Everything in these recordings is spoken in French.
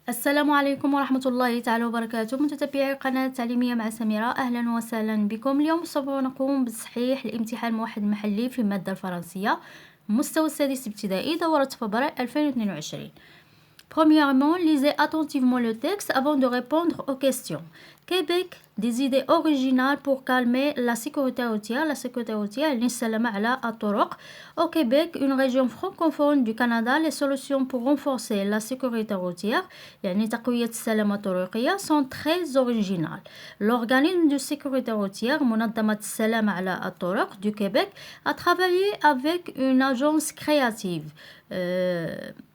السلام عليكم ورحمة الله تعالى وبركاته، متتبعي قناة التعليمية مع سميرة، أهلا وسهلا بكم. اليوم سوف نقوم بتصحيح الامتحان الموحد المحلي في المادة الفرنسية مستوى السادس ابتدائي دورة فبراير 2022. Premièrement, lisez attentivement le texte avant de répondre aux questions. Québec, des idées originales pour calmer la sécurité routière. La sécurité routière, l'Insalama ala Atoroq. Au Québec, une région francophone du Canada, les solutions pour renforcer la sécurité routière, يعني تقوية السلامة الطرقية, sont très originales. L'organisme de sécurité routière, منظمة السلامة على الطرق du Québec, a travaillé avec une agence créative.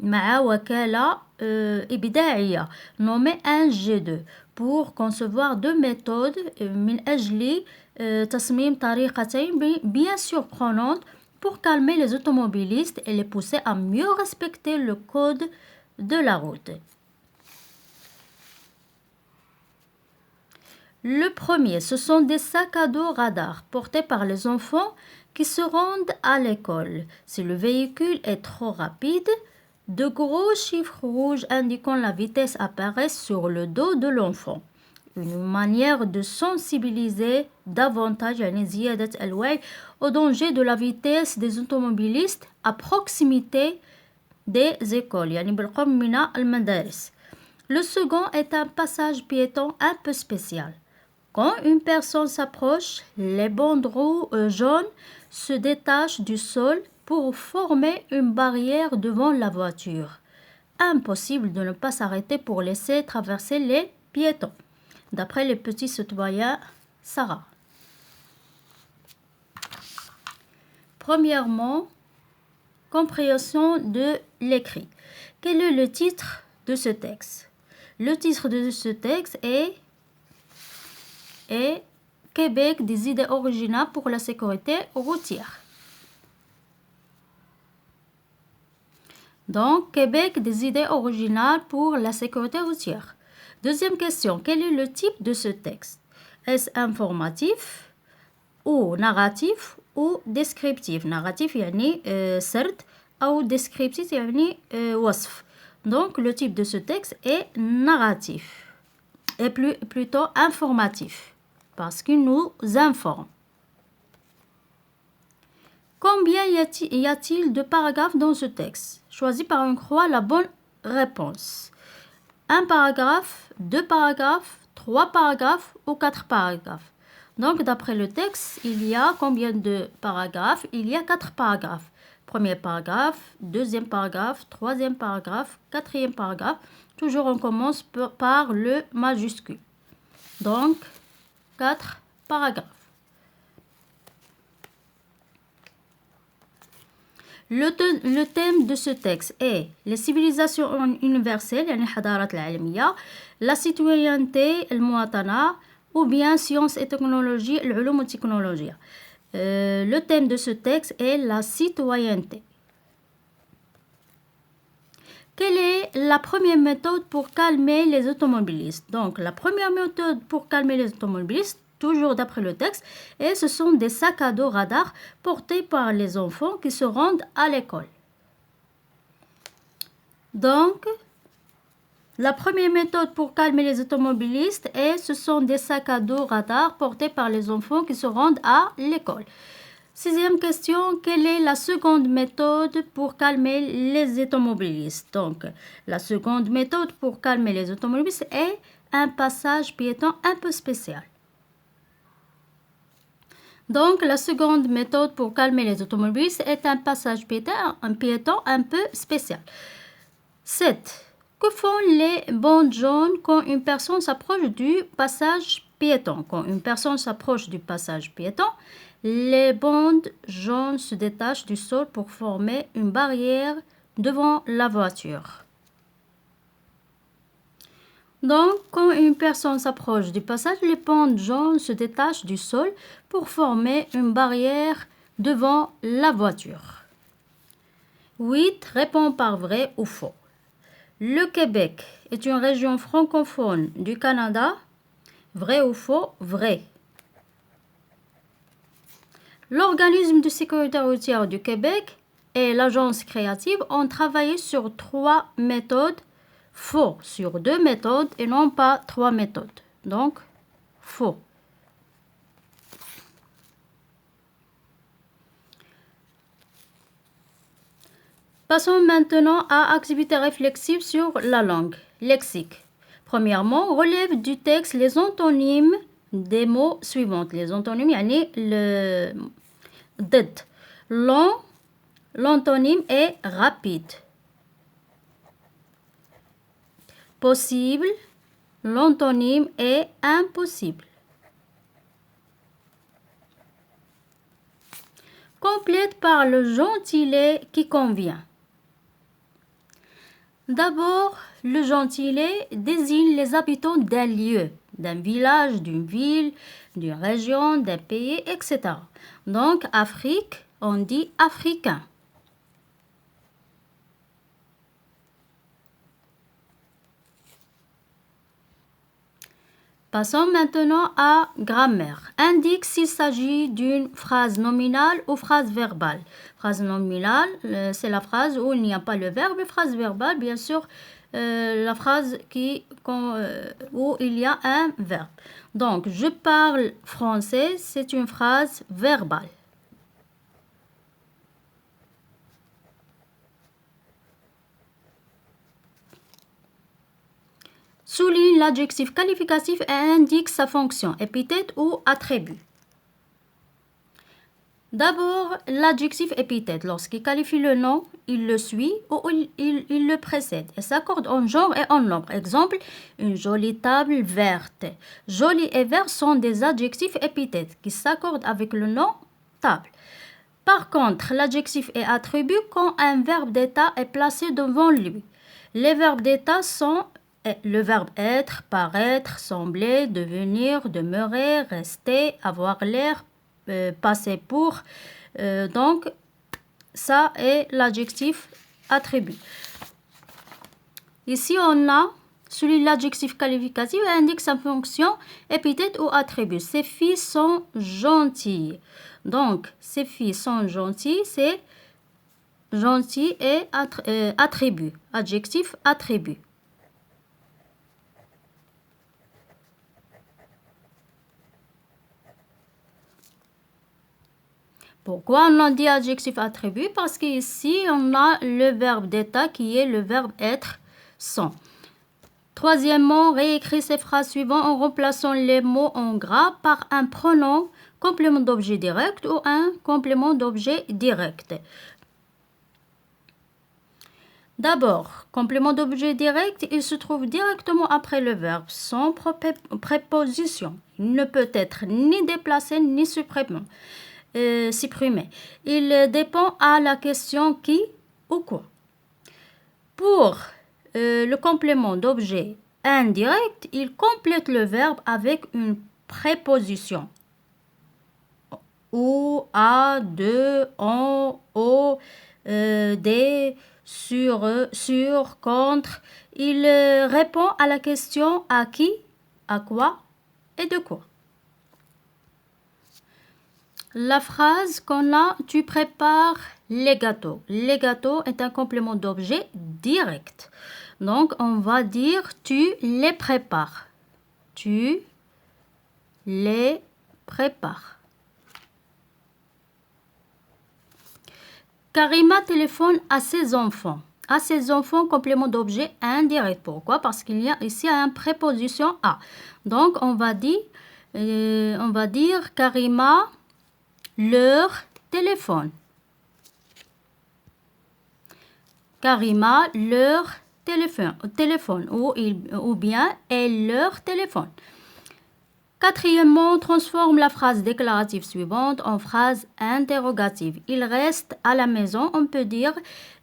مع وكالة إبداعية nommée 1G2 pour concevoir deux méthodes من أجل تصميم طريقتين bien surprenantes pour calmer les automobilistes et les pousser à mieux respecter le code de la route. Le premier, ce sont des sacs à dos radars portés par les enfants qui se rendent à l'école. Si le véhicule est trop rapide, de gros chiffres rouges indiquant la vitesse apparaissent sur le dos de l'enfant. Une manière de sensibiliser davantage au danger de la vitesse des automobilistes à proximité des écoles. Le second est un passage piéton un peu spécial. Quand une personne s'approche, les banderoles jaunes se détachent du sol pour former une barrière devant la voiture. Impossible de ne pas s'arrêter pour laisser traverser les piétons. D'après les petits citoyens, Sarah. Premièrement, compréhension de l'écrit. Quel est le titre de ce texte? Le titre de ce texte est Québec, des idées originales pour la sécurité routière. Donc, Québec, des idées originales pour la sécurité routière. Deuxième question, quel est le type de ce texte? Est-ce informatif ou narratif ou descriptif? Narratif يعني سرد أو descriptif يعني وصف. Donc, le type de ce texte est narratif et plutôt informatif parce qu'il nous informe. Combien y a-t-il de paragraphes dans ce texte? Choisis par une croix la bonne réponse. Un paragraphe, deux paragraphes, trois paragraphes ou quatre paragraphes. Donc, d'après le texte, il y a combien de paragraphes? Il y a quatre paragraphes. Premier paragraphe, deuxième paragraphe, troisième paragraphe, quatrième paragraphe. Toujours, on commence par le majuscule. Donc, quatre paragraphes. Le thème de ce texte est les civilisations universelles, يعني الحضارات العالمية, la citoyenneté, المواطنة, ou bien sciences et technologies, العلوم والتكنولوجيا. Le thème de ce texte est la citoyenneté. Quelle est la première méthode pour calmer les automobilistes? Donc, la première méthode pour calmer les automobilistes, toujours d'après le texte, et ce sont des sacs à dos radars portés par les enfants qui se rendent à l'école. Donc, la première méthode pour calmer les automobilistes, et ce sont des sacs à dos radars portés par les enfants qui se rendent à l'école. Sixième question, quelle est la seconde méthode pour calmer les automobilistes? Donc, la seconde méthode pour calmer les automobilistes est un passage piéton un peu spécial. Donc, la seconde méthode pour calmer les automobilistes est un passage piéton un peu spécial. 7. Que font les bandes jaunes quand une personne s'approche du passage piéton? Quand une personne s'approche du passage piéton, les bandes jaunes se détachent du sol pour former une barrière devant la voiture. Donc, quand une personne s'approche du passage, les bandes jaunes se détachent du sol pour former une barrière devant la voiture. 8. Réponds par vrai ou faux. Le Québec est une région francophone du Canada. Vrai ou faux? Vrai. L'organisme de sécurité routière du Québec et l'agence créative ont travaillé sur 3 méthodes Faux sur 2 méthodes et non pas 3 méthodes. Donc, faux. Passons maintenant à activité réflexive sur la langue. Lexique. Premièrement, relève du texte les antonymes des mots suivants. Les antonymes, yani le ضد. Long, l'antonyme est rapide. Possible, l'antonyme est impossible. Complète par le gentilé qui convient. D'abord, le gentilé désigne les habitants d'un lieu, d'un village, d'une ville, d'une région, d'un pays, etc. Donc, Afrique, on dit africain. Passons maintenant à grammaire. Indique s'il s'agit d'une phrase nominale ou phrase verbale. Phrase nominale, c'est la phrase où il n'y a pas le verbe. Et phrase verbale, bien sûr, la phrase où il y a un verbe. Donc, je parle français, c'est une phrase verbale. Souligne l'adjectif qualificatif et indique sa fonction, épithète ou attribut. D'abord, l'adjectif épithète, lorsqu'il qualifie le nom, il le suit ou il le précède et s'accorde en genre et en nombre. Exemple, une jolie table verte. Jolie et vert sont des adjectifs épithètes qui s'accordent avec le nom table. Par contre, l'adjectif est attribut quand un verbe d'état est placé devant lui. Les verbes d'état sont le verbe être, paraître, sembler, devenir, demeurer, rester, avoir l'air, passer pour. Donc, ça est l'adjectif attribut. Ici, on a celui l'adjectif qualificatif et indique sa fonction, épithète ou attribut. Ces filles sont gentilles. Donc, ces filles sont gentilles, c'est gentil et attribut. Adjectif attribut. Pourquoi on a dit adjectif attribut? Parce qu'ici, on a le verbe d'état qui est le verbe être, sont. Troisièmement, réécris ces phrases suivantes en remplaçant les mots en gras par un pronom complément d'objet direct ou un complément d'objet direct. D'abord, complément d'objet direct, il se trouve directement après le verbe, sans préposition. Il ne peut être ni déplacé ni supprimé. Il dépend à la question qui ou quoi. Pour le complément d'objet indirect, il complète le verbe avec une préposition. Ou, à, de, en, au, des, sur, contre. Il répond à la question à qui, à quoi et de quoi. La phrase qu'on a, tu prépares les gâteaux. Les gâteaux est un complément d'objet direct. Donc, on va dire tu les prépares. Tu les prépares. Karima téléphone à ses enfants. À ses enfants, complément d'objet indirect. Pourquoi? Parce qu'il y a ici une préposition à. Donc, on va dire Karima leur téléphone. Karima leur téléphone ou bien elle leur téléphone. Quatrièmement, transforme la phrase déclarative suivante en phrase interrogative. Il reste à la maison. On peut dire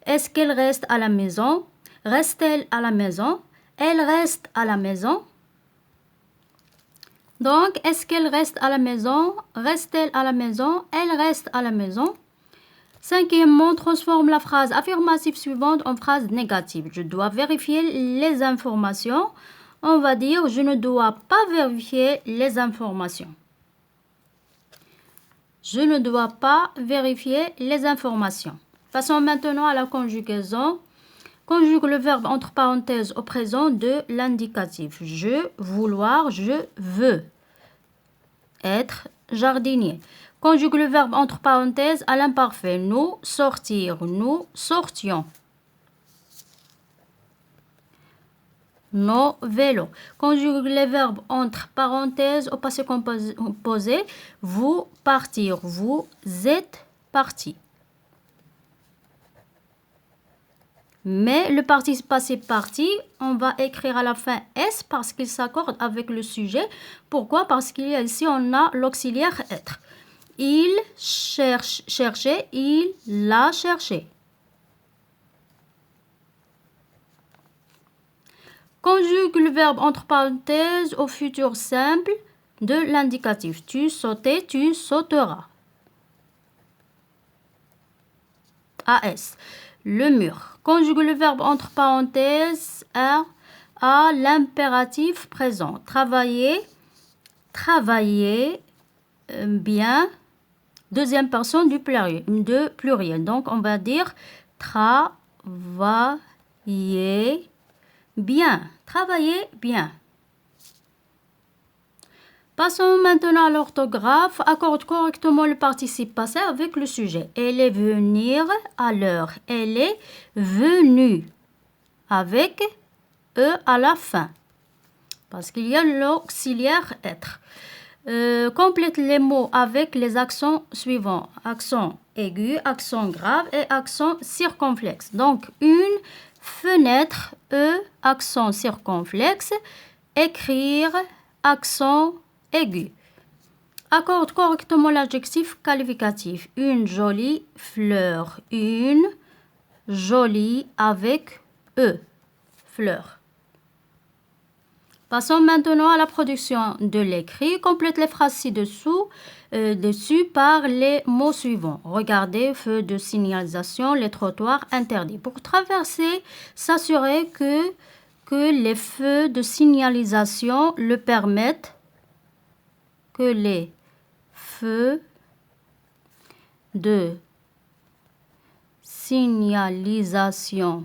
est-ce qu'elle reste à la maison? Reste-t-elle à la maison? Elle reste à la maison. Donc, est-ce qu'elle reste à la maison? Reste-t-elle à la maison? Elle reste à la maison. Cinquièmement, transforme la phrase affirmative suivante en phrase négative. Je dois vérifier les informations. On va dire je ne dois pas vérifier les informations. Je ne dois pas vérifier les informations. Passons maintenant à la conjugaison. Conjugue le verbe entre parenthèses au présent de l'indicatif. Je, vouloir, je veux être jardinier. Conjugue le verbe entre parenthèses à l'imparfait. Nous, sortir, nous sortions. Nos vélos. Conjugue les verbes entre parenthèses au passé composé. Vous partir, vous êtes partis. Mais le participe passé parti, on va écrire à la fin S parce qu'il s'accorde avec le sujet. Pourquoi? Parce qu'il y a ici, on a l'auxiliaire être. Il cherchait, il l'a cherché. Conjugue le verbe entre parenthèses au futur simple de l'indicatif. Tu sautais, tu sauteras. AS. Le mur. Conjugue le verbe entre parenthèses à l'impératif présent. Travailler, travailler bien. Deuxième personne du pluriel. Donc, on va dire travailler bien. Travailler bien. Passons maintenant à l'orthographe. Accorde correctement le participe passé avec le sujet. Elle est venir à l'heure. Elle est venue avec E à la fin. Parce qu'il y a l'auxiliaire être. Complète les mots avec les accents suivants. Accent aigu, accent grave et accent circonflexe. Donc, une fenêtre, E, accent circonflexe. Écrire, accent aigu. Accorde correctement l'adjectif qualificatif. Une jolie fleur. Une jolie avec E. Fleur. Passons maintenant à la production de l'écrit. Complète les phrases ci-dessous dessus par les mots suivants. Regardez, feu de signalisation, les trottoirs interdits. Pour traverser, s'assurer que les feux de signalisation le permettent. Que les feux de signalisation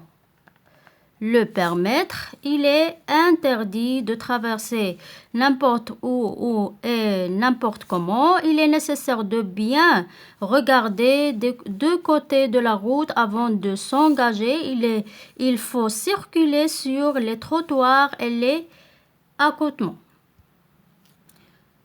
le permettre, il est interdit de traverser n'importe où et n'importe comment. Il est nécessaire de bien regarder des deux côtés de la route avant de s'engager. Il faut circuler sur les trottoirs et les accotements.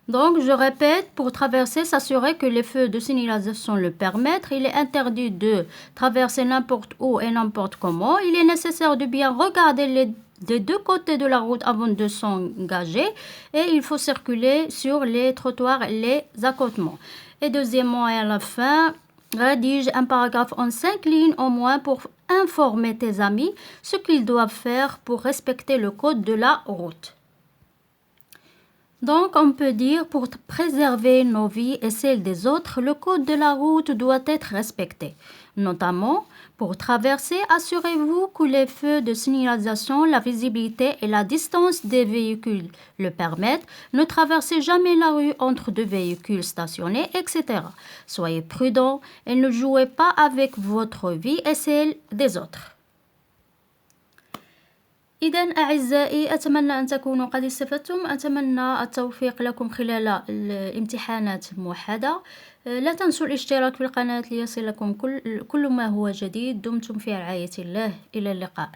Donc, je répète, pour traverser, s'assurer que les feux de signalisation le permettent. Il est interdit de traverser n'importe où et n'importe comment. Il est nécessaire de bien regarder des deux côtés de la route avant de s'engager. Et il faut circuler sur les trottoirs et les accotements. Et deuxièmement, et à la fin, rédige un paragraphe en 5 lignes au moins pour informer tes amis ce qu'ils doivent faire pour respecter le code de la route. Donc, on peut dire, pour préserver nos vies et celles des autres, le code de la route doit être respecté. Notamment, pour traverser, assurez-vous que les feux de signalisation, la visibilité et la distance des véhicules le permettent. Ne traversez jamais la rue entre deux véhicules stationnés, etc. Soyez prudents et ne jouez pas avec votre vie et celle des autres. إذن أعزائي، أتمنى أن تكونوا قد استفدتم. أتمنى التوفيق لكم خلال الامتحانات الموحدة. لا تنسوا الاشتراك في القناة ليصلكم كل ما هو جديد. دمتم في رعاية الله. إلى اللقاء.